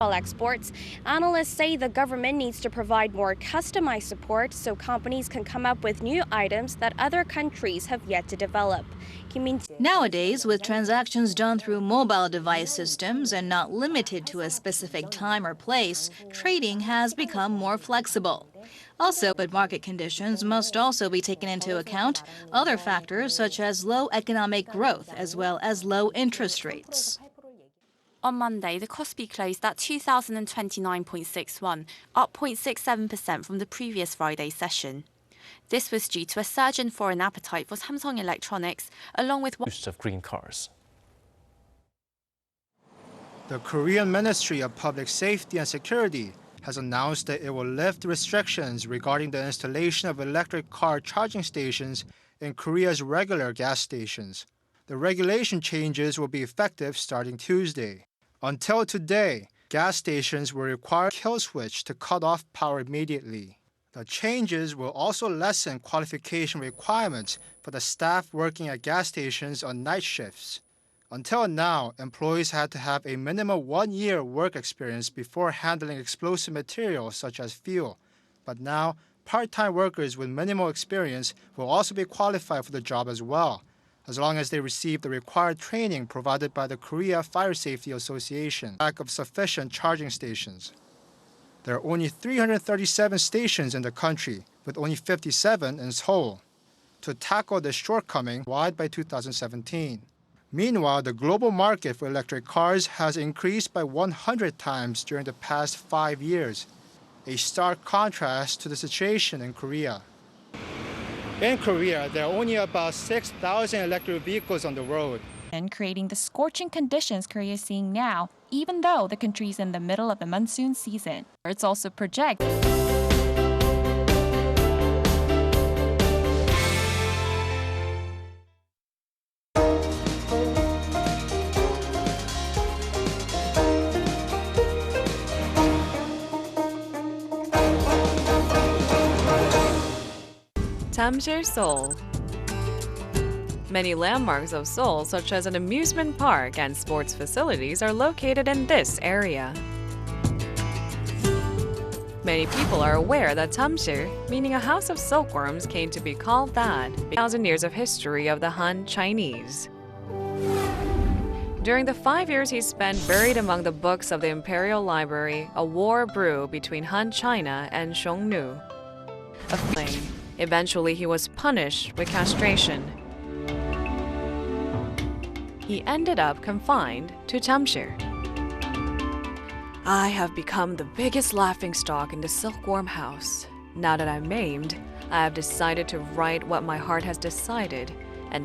Exports, analysts say the government needs to provide more customized support so companies can come up with new items that other countries have yet to develop. Nowadays, with transactions done through mobile device systems and not limited to a specific time or place, trading has become more flexible. Also, but market conditions must also be taken into account, other factors such as low economic growth as well as low interest rates. On Monday, the Kospi closed at 2,029.61, up 0.67% from the previous Friday session. This was due to a surge in foreign appetite for Samsung Electronics, along with use of green cars. The Korean Ministry of Public Safety and Security has announced that it will lift restrictions regarding the installation of electric car charging stations in Korea's regular gas stations. The regulation changes will be effective starting Tuesday. Until today, gas stations will require a kill switch to cut off power immediately. The changes will also lessen qualification requirements for the staff working at gas stations on night shifts. Until now, employees had to have a minimum 1-year work experience before handling explosive materials such as fuel. But now, part-time workers with minimal experience will also be qualified for the job as well, as long as they receive the required training provided by the Korea Fire Safety Association. Lack of sufficient charging stations. There are only 337 stations in the country, with only 57 in Seoul. To tackle this shortcoming, wide by 2017. Meanwhile, the global market for electric cars has increased by 100 times during the past 5 years, a stark contrast to the situation in Korea. In Korea, there are only about 6,000 electric vehicles on the road. And creating the scorching conditions Korea is seeing now, even though the country is in the middle of the monsoon season. It's also projected Tamsil, Seoul. Many landmarks of Seoul, such as an amusement park and sports facilities, are located in this area. Many people are aware that Tamsil, meaning a house of silkworms, came to be called that because of 1,000 years of history of the Han Chinese. During the 5 years he spent buried among the books of the Imperial Library, a war brewed between Han China and Xiongnu. Eventually, he was punished with castration. He ended up confined to Tamsil. I have become the biggest laughingstock in the silkworm house. Now that I'm maimed, I have decided to write what my heart has decided